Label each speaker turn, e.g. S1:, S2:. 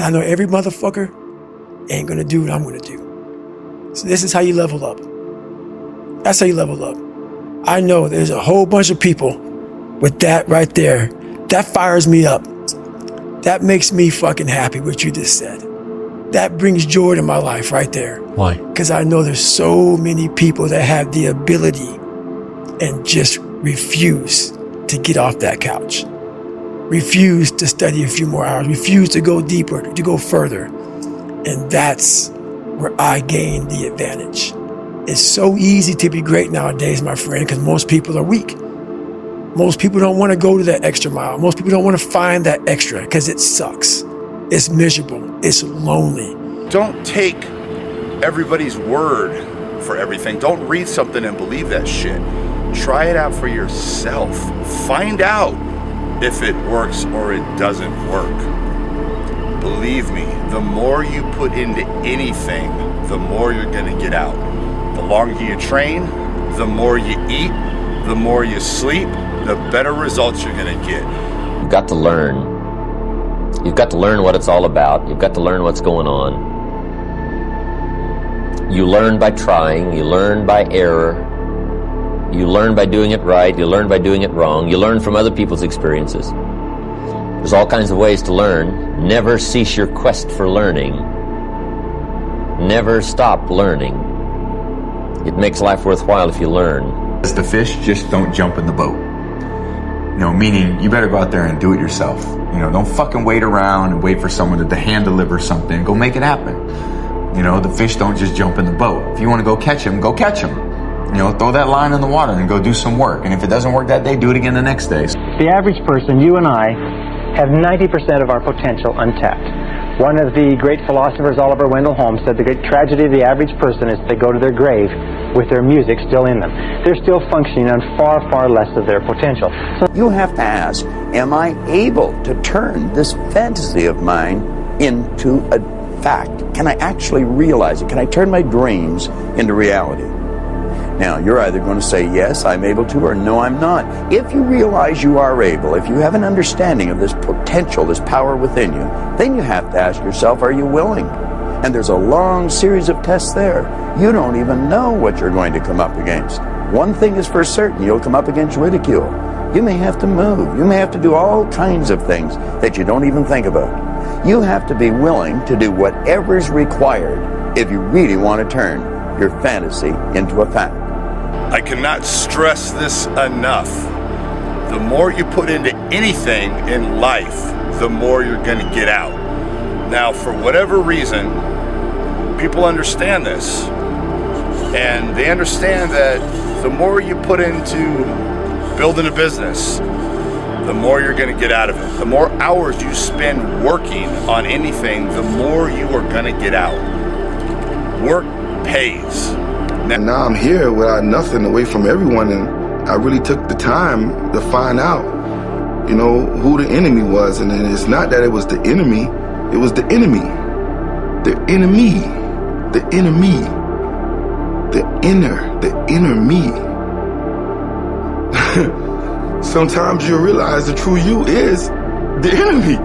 S1: I know every motherfucker ain't gonna do what I'm gonna do. So this is how you level up. That's how you level up. I know there's a whole bunch of people with that right there. That fires me up. That makes me fucking happy, what you just said. That brings joy to my life right there.
S2: Why?
S1: Because I know there's so many people that have the ability and just refuse to get off that couch. Refuse to study a few more hours. Refuse to go deeper, to go further. And that's where I gain the advantage. It's so easy to be great nowadays, my friend, because most people are weak. Most people don't want to go to that extra mile. Most people don't want to find that extra because it sucks. It's miserable. It's lonely.
S3: Don't take everybody's word for everything. Don't read something and believe that shit. Try it out for yourself. Find out if it works or it doesn't work. Believe me, the more you put into anything, the more you're gonna get out. The longer you train, the more you eat, the more you sleep, the better results you're gonna get.
S4: You've got to learn. You've got to learn what it's all about. You've got to learn what's going on. You learn by trying. You learn by error. You learn by doing it right. You learn by doing it wrong. You learn from other people's experiences. There's all kinds of ways to learn. Never cease your quest for learning. Never stop learning. It makes life worthwhile if you learn.
S5: As the fish, just don't jump in the boat. You know, meaning you better go out there and do it yourself. You know, don't fucking wait around and wait for someone to hand deliver something. Go make it happen. You know, the fish don't just jump in the boat. If you want to go catch them, go catch them. You know, throw that line in the water and go do some work. And if it doesn't work that day, do it again the next day.
S6: The average person, you and I, have 90% of our potential untapped. One of the great philosophers, Oliver Wendell Holmes, said the great tragedy of the average person is they go to their grave with their music still in them. They're still functioning on far, far less of their potential.
S7: So you have to ask, am I able to turn this fantasy of mine into a fact? Can I actually realize it? Can I turn my dreams into reality? Now, you're either going to say, yes, I'm able to, or no, I'm not. If you realize you are able, if you have an understanding of this potential, this power within you, then you have to ask yourself, are you willing? And there's a long series of tests there. You don't even know what you're going to come up against. One thing is for certain, you'll come up against ridicule. You may have to move. You may have to do all kinds of things that you don't even think about. You have to be willing to do whatever's required if you really want to turn your fantasy into a fact.
S3: I cannot stress this enough. The more you put into anything in life, the more you're going to get out. Now, for whatever reason, people understand this. And they understand that the more you put into building a business, the more you're going to get out of it. The more hours you spend working on anything, the more you are going to get out. Work pays.
S8: Now I'm here without nothing, away from everyone, and I really took the time to find out, you know, who the enemy was. And it's not that it was the enemy, it was the enemy. The enemy. The enemy. The inner me. Sometimes you realize the true you is the enemy.